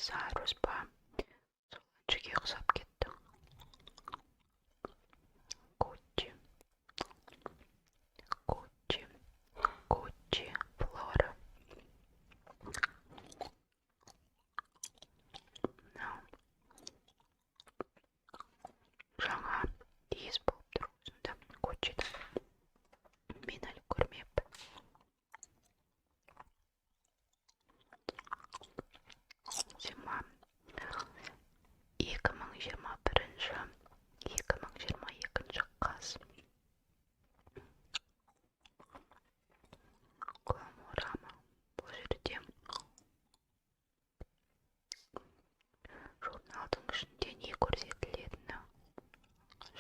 Сайрус па сол әншіге ұқсап кетті. Гуччи, Гуччи, Гуччи, Флора. Мынау жаңа иіс болып тұр өзімді Гуччидан. Мен әлі көрмеппін. Зима 2021-2022 қаз. Гламурама бұл жерде журналдың ішінде не көрсетілетіні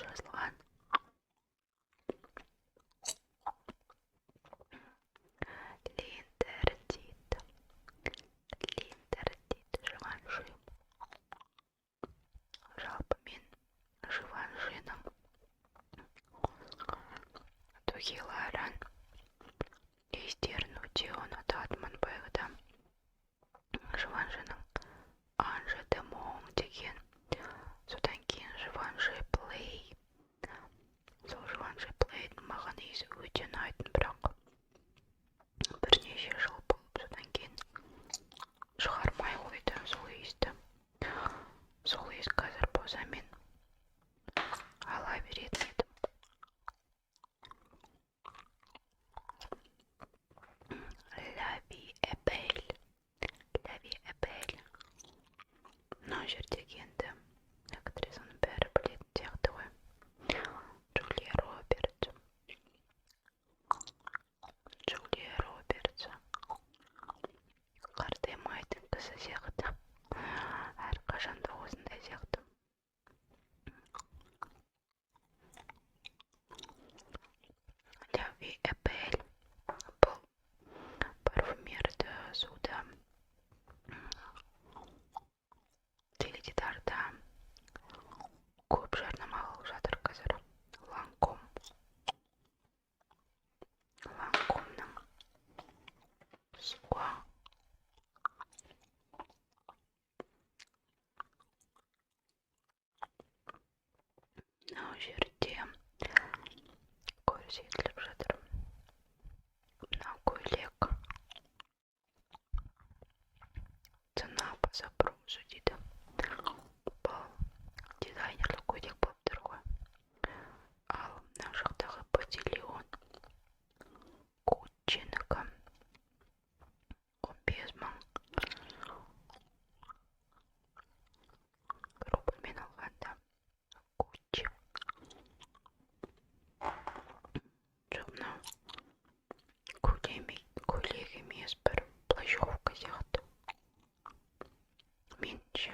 жазылған. Линдердит, Живанши. Жалпы мен Живаншиның тоқиларын естерін өте ұнататынмын баяғыда. Живаншиның Анже де Мон деген, содан кейін Живанши Плей. Сол Живанши Плейдің маған иісі өте ұнайтын, бірақ бірнеше жыл болып, содан кейін шығармай қойды сол иісті. Сол иіс қазір болса мен ала беретін едім. La vie est belle, La vie est belle. Мына жердегі енді актрисаның бәрі білетін сияқты ғой. Джулия Робертс. Қартаймайтын кісі сияқты. Әрқашанда осындай сияқты. La vie est belle. Бұл парфюмерді суда, теледидарда көп жарнамалап жатыр қазір. Ланкомның суа. Мынау жерде көрсетіліп жатыр. Мынау көйлек. Цена по запросу дейді. Бұл дизайнерлік көйлек болып тұр ғой. Ал мына жақтағы ботильон Гуччинікі 15 мың. Рубльмен алғанда Гуччи. Жоқ, мынау көйлек емес, бір плащевка сияқты. Меніңше.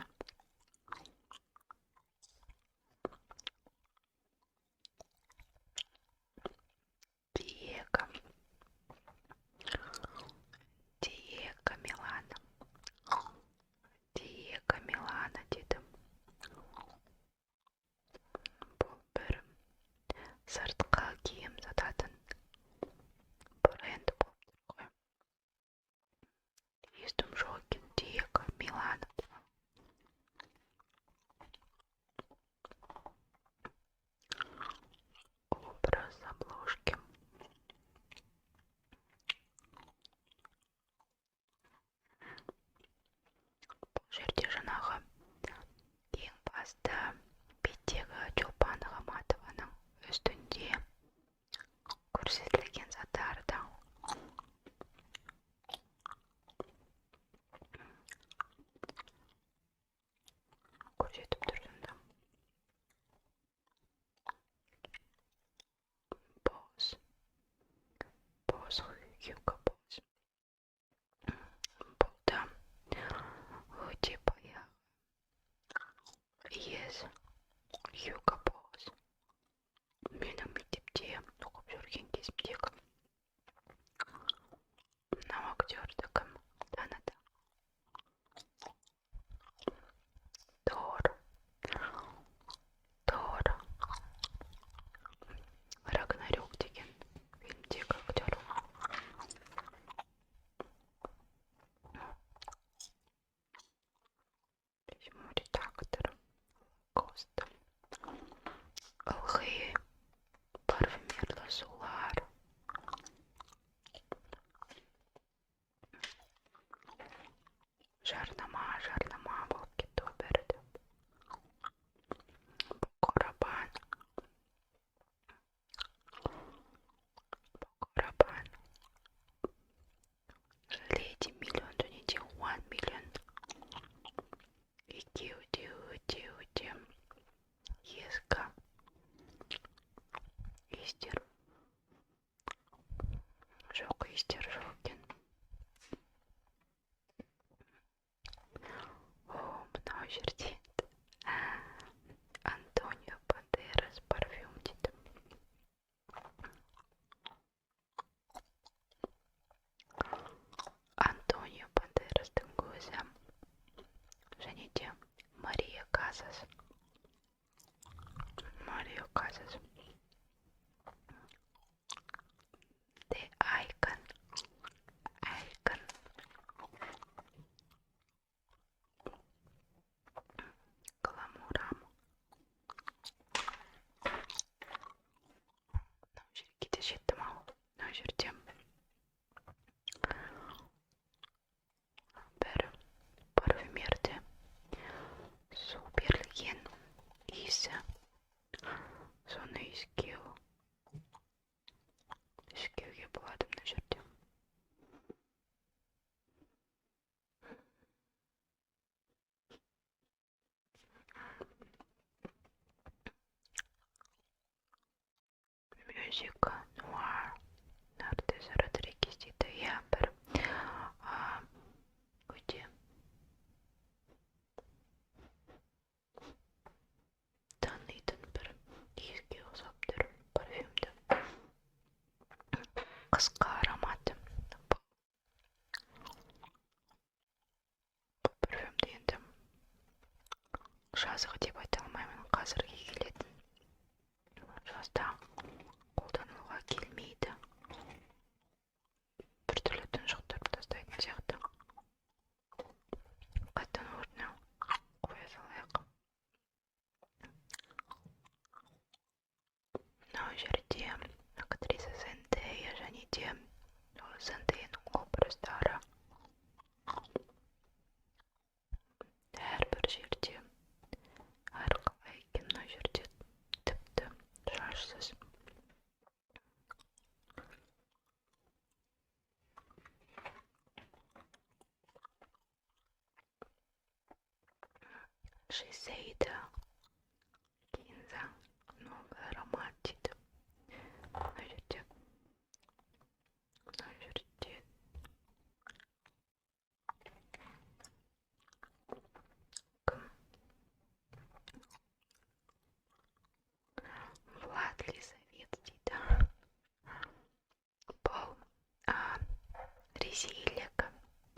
Диего Милана. Диего Милана дедім. Бұл бір сыртқы киім сататын бренд болып тұр ғой. Естім жоқ екен, Диего Милана. Образ обложки. Бұл жерде жаңағы ең басты беттегі Чолпан Хаматованың үстінде көрсетілген заттарды көрсетіп тұр сонда. Boss, Hugo Boss. Бұл да өте баяғы иіс Hugo Boss. Менің мектепте оқып жүрген кезімдегі. Мынау актерді кім таныды? Тор. Рагнарёк деген фильмдегі актер. иістері жоқ екен. О, мынау жерде Антонио Бандерас парфюм дейді. Антонио Бандерастың өзі және де Мария Казас. Мария Казас. The Icon. Icon. Гламурам. Мынау жерге де жеттім ау. Мынау жерде бір парфюмерде су берілген иісі. Соны иіскеуге болады мына жерде. Мюзика нуар. Нартес Родригес дейді. Иә, бір өте танитын бір иіске ұқсап тұр парфюмді. Қысқа ароматы. Бұл парфюмді енді жазғы деп айта алмаймын. Қазірге келетін. Жазда қолдануға келмейді. Біртүрлі тұншықтырып тастайтын сияқты. Қайтадан орнына қоя салайық. Мынау жерде актриса Зендея және де Зендеяның образдары. Әрбір жерде әрқалай екен. Мына жерде тіпті шашсыз. Шизейда Кинза новый аромат дейді. Мына жерде кім? Влад Лисовец дейді. Бұл ресейлік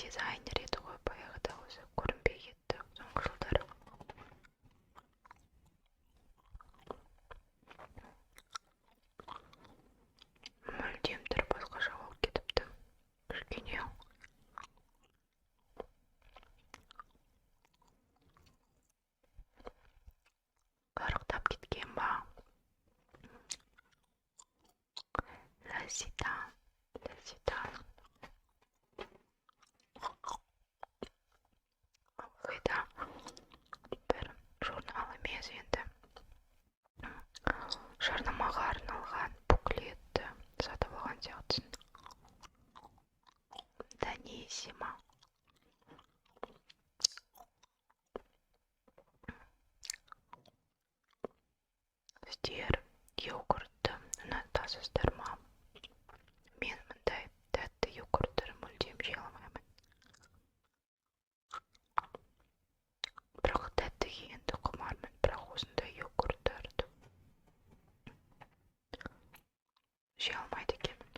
дизайнер еді ғой, баяғыда өзі көрінбей кетті соңғы жылдары. Мүлдем түрі басқаша болып кетіпті. Кішкене қарықтап кеткен ба? Лазитан. Ылғида бір журнал емес енді. Жарнамаға арналған буклетті сатып алған сияқтысын. Даниссимо. Сіздер йогуртты ұнатасыздар ма? Мен мұндай тәтті йогурттар мүлдем жей алмаймын. Бірақ тәттіге енді құмармын, бірақ осындай йогурттарды жей алмайды екенмін.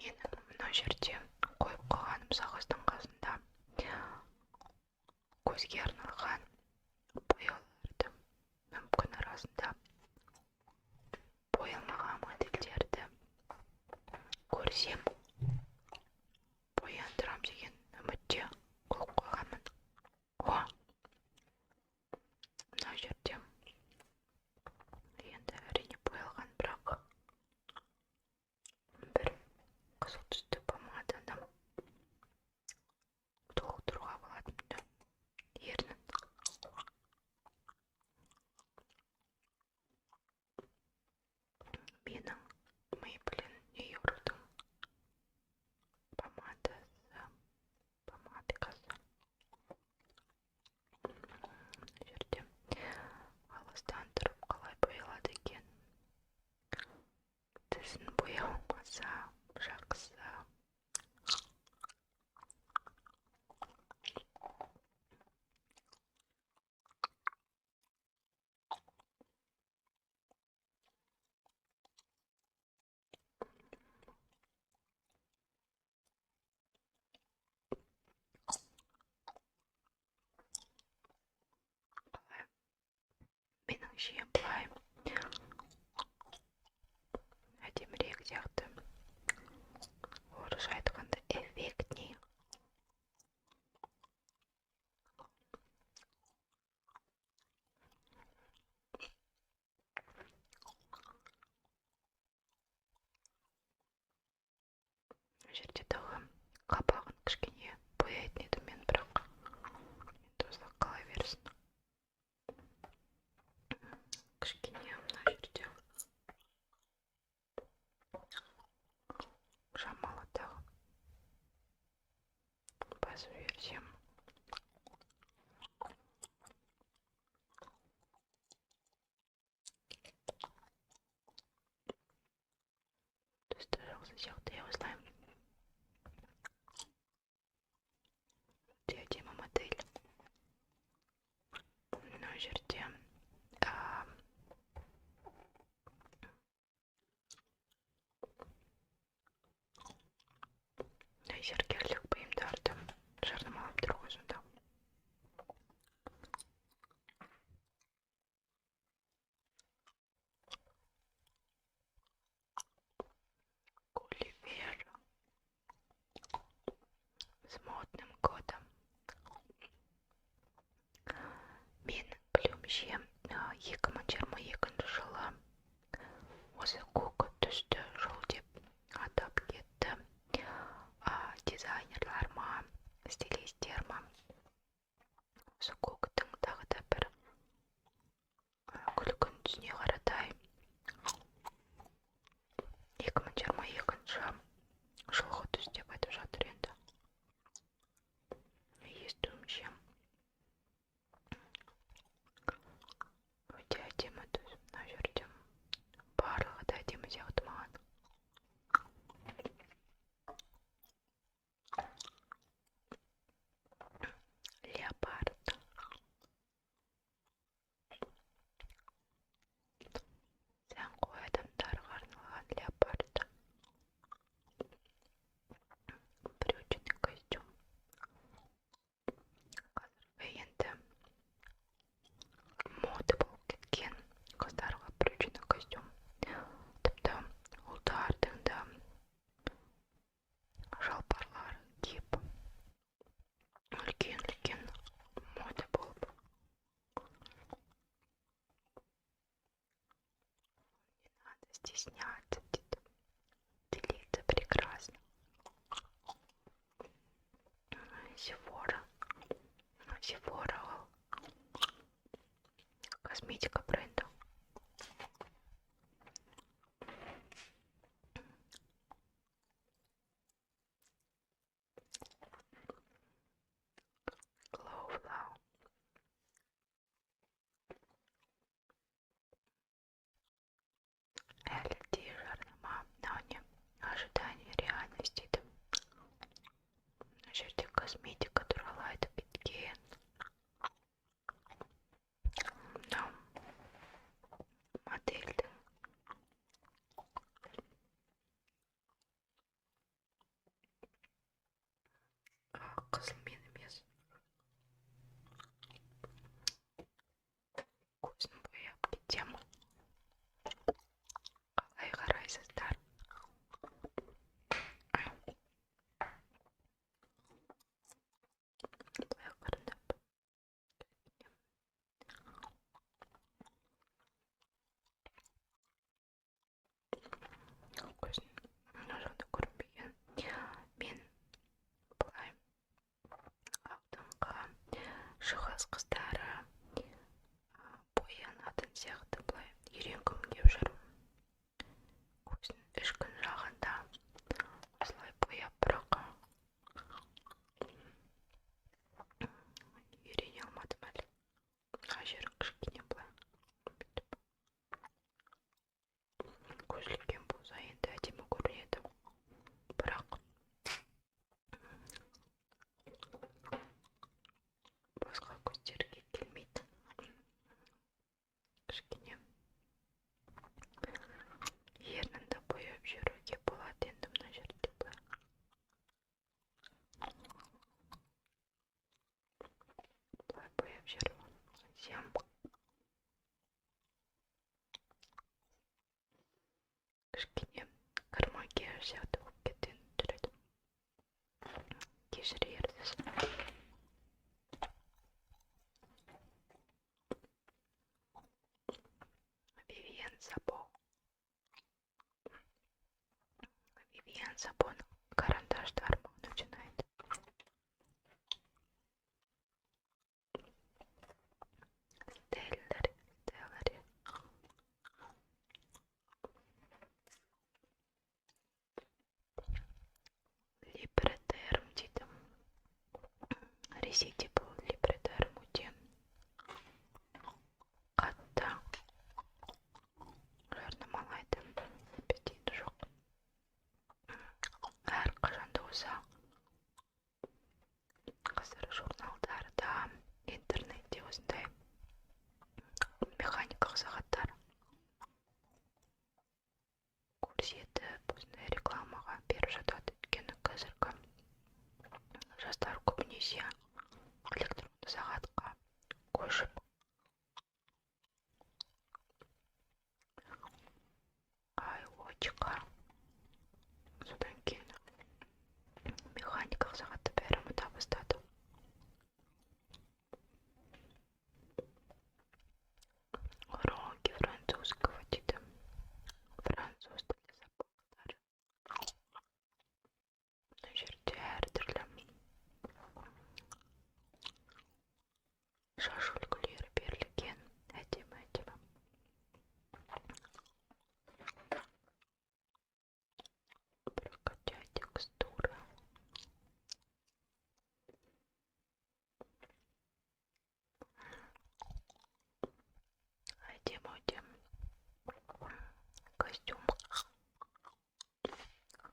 Менің мына жерде қойып қойғаным сағыздың қасында көзге арналған бояуларды, мүмкін арасында боялмаған модельдерді көрсем бояндырам деген үмітте қойып қойғанмын. О, мына жерде енді әрине боялған, бірақ бір қызыл түсті помаданы толықтыруға болады. Ернін менің әдемірек сияқты. Орысша айтқанда эффектней. Жерде дағы қабағын кішкене бояйтын едім мен, бірақ енді осылай қала берсін. Кішкене мына жерде шамалы дағы басып жіберсем. Түсті жақсы сияқты осылай. Әдемі модель. Мына жерде зергерлік бұйымдарды жарнамалап тұр ғой сонда. Гулливер с модным годом. Мен білуімше 2022 жылы осы көк түсті жыл деп атап кетті дизайнерлар ма, стилистер ма. Осы көктің тағы да бір күлгін түсіне қаратай 2022 жылғы түс деп айтып жатыр енді. Естуімше өте әдемі түс. Мына жерде барлығы да әдемі сияқты маған. Леопард. Сән қой адамдарға арналған леопард. Брючный костюм. Қазіргі енді мода болып кеткен қыздарға брючный костюм. Тіпті ұлдардың да шалбарлар киіп үлкен мода болып. Не надо стесняться, ты лица прекрасно. Sephora косметика бренда. Glow Flow. LD жарнама. Мына ожидание реальности. Мына жерде косметика туралы айтып кеткен. Мынау модельдің қызылмен емес, көзін бояп кетем. Қалай қарайсыздар? Былай қарындап. Көзін мына жақта көрінбеген. Мен былай алдыңғы шығыс қыздары боянатын сияқты былай үйренгім келіп жүр. Көзін ішкі жағында осылай бояп, бірақ үйрене алмадым әлі. Мына жері кішкене былай көзілген болса енді әдемі көрінеді, бірақ басқа көздерге келмейді. Кішкене ернін де бояп жүр. кішкене кармаге сияқты болып кеткен жүреді. Кешірерсіз. Вивьен Сабо. Вивьен Сабоның карандаштарым начинает. Стеллари. Либретерм дейді. Ресейде бұл либретерм өте қатты жарнамалайды. Бізде енді жоқ. Әрқашанда болса қазір журналдарда, интернетте осындай механикалық сағаттар көрсетіп, осындай рекламаға беріп жатады. Өйткені қазіргі жастар көбінесе электронды сағатқа көшіп iWatch'қа, содан кейін механикалық сағатты бәрі ұмыта бастады. Уроки французского дейді. Француз тілі сабақтары. Мына жерде әртүрлі шаш үлгілері берілген. Әдемі. Прокачать текстуры. Әдемі. Костюм.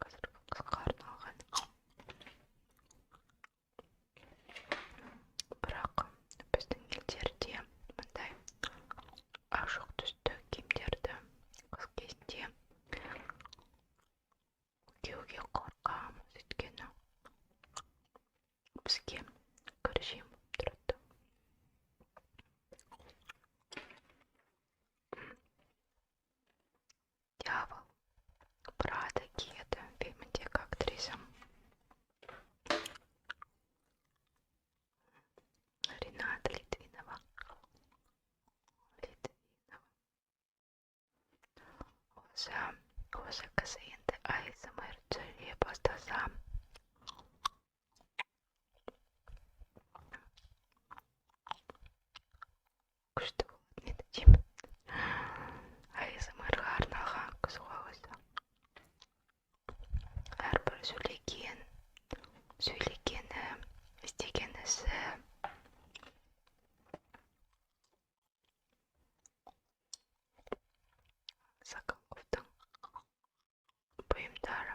Қазіргі қысқа арналған. Бірақ біздің елдерде мындай ашық түсті киімдерді қыс кезінде киюге қорқамыз. Өйткені бізге кіржем болып тұрады. Дьявол Прада киеді фильміндегі актриса Рената Литвинова. Осы кісі енді ASMR түсіре бастаса, күшті болатын еді деймін. ASMR-ға арналған қыз ғой өзі. Әрбір сөйлегені, істеген ісі Соколовтың бұйымдары.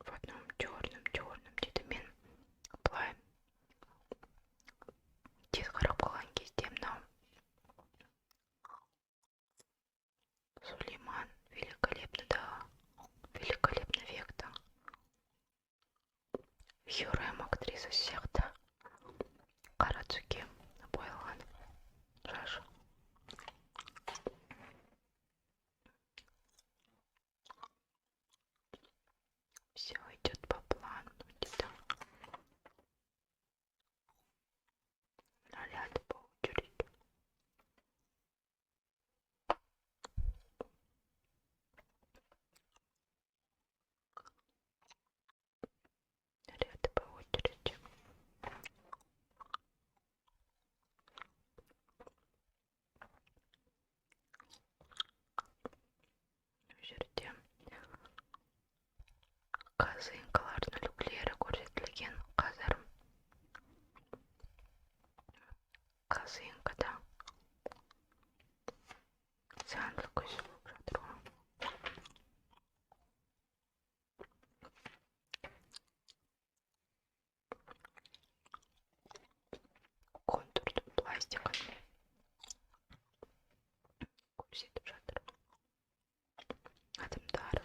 В одном черном дейді. Мен былай тез қарап қалған кезде мынау Сулейман великолепный векта Хюррем актриса сияқты қара түске боялған шашы. Все идет по плану дейді. Наряды по очереди. Наряды по очереди. Bu жерде қазинкалардың үлгілері көрсетілген. Қазір қазинкада сан үлгісі болып жатыр ғой. Контурды пластикын көрсетіп жатыр. Адамдар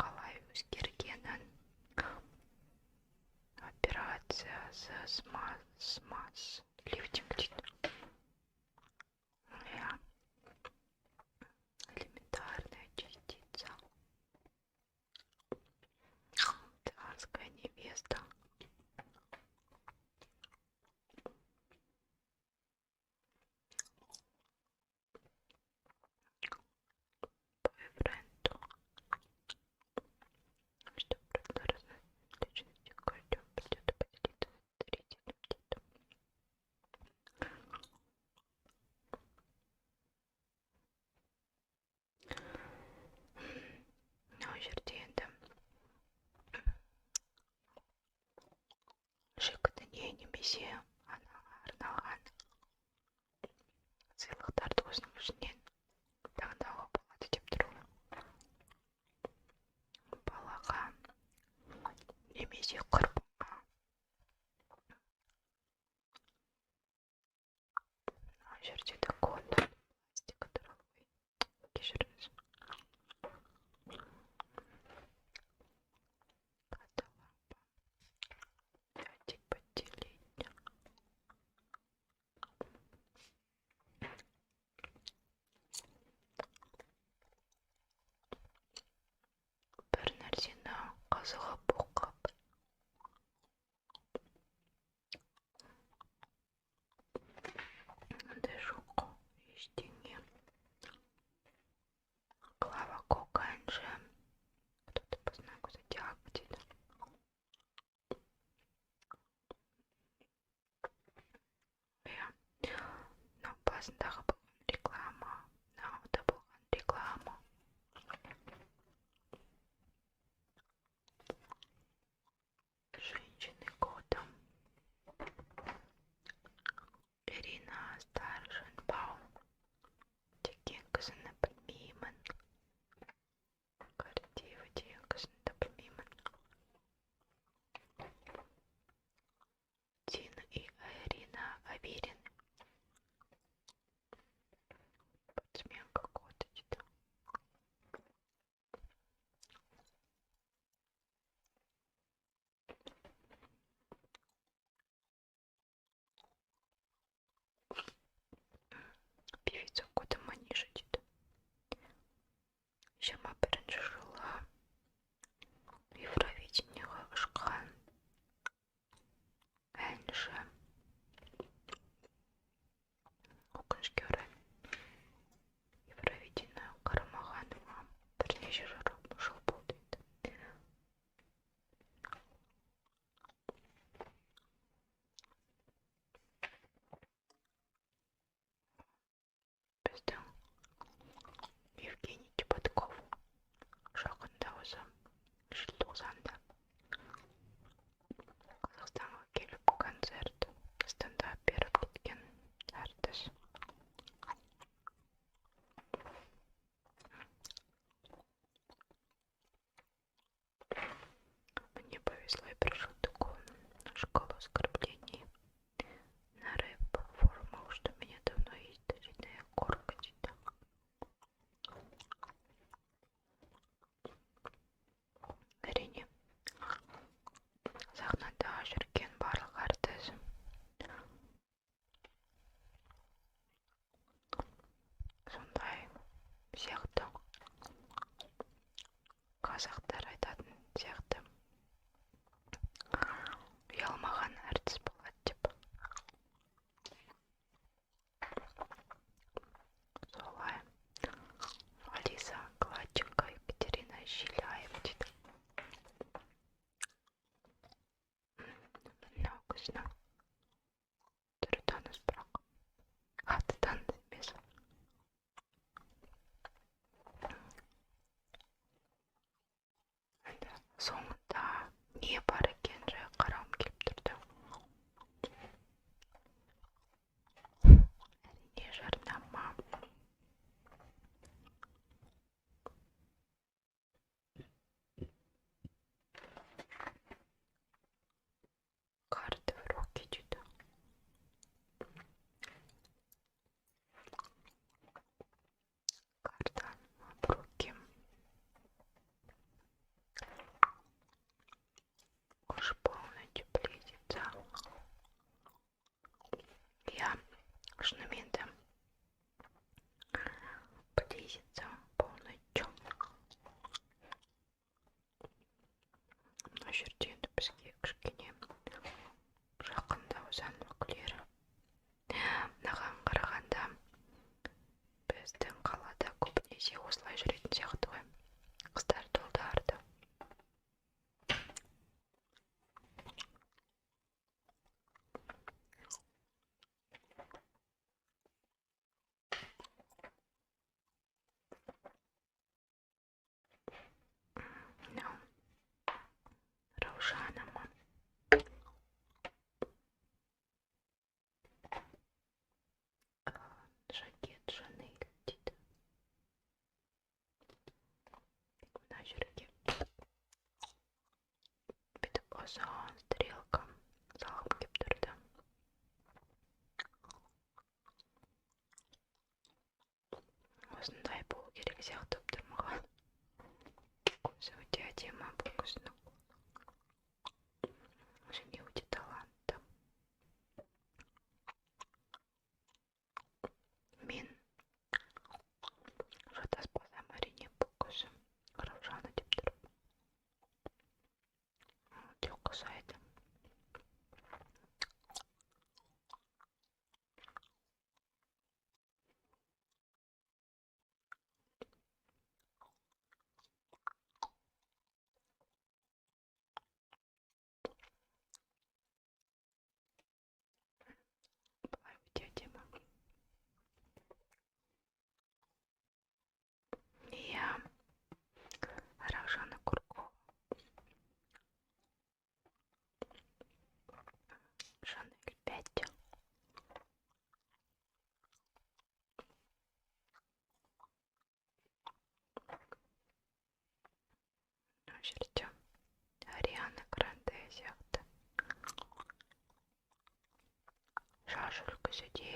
қалай өзгергенін, операциясы пластмасс. Лифтинг дейді. Я элементарная частица. Царская невеста. Бойфренду. Что правда различности каждого придется поделиться зрителям где-то. No жерде енді жігітіне немесе анаға арналған сыйлықтарды осының ішінен таңдауға болады деп тұр. Балаға немесе құрбыға. Мына жерде де код пластик туралы. Кешіріңіз. Давайте поделить. Бір нәрсені қазығып оқып ондай жоқ ештеңе. Клава Кока әнші. Кто-то по знаку зодиака дейді. Иә. Мынау басындағы болған реклама. Мынау да болған реклама. Женщины года. Ирина Старшенбаум. Деген қызыны білмеймін. Гордеева деген қызыны да білмеймін. Дина и Ирина Аверин. керек сияқты болып тұр маған. Көзі өте әдемі бұл кісінің. Және өте талантты. Мен шатаспасам әрине бұл кісі Раушаны деп тұр. Өте ұқсайды. Былай өте әдемі. Иә, Раушана Куркова. Шанель 5. Мына жерде Ариана Гранде сияқты шаш үлгісі де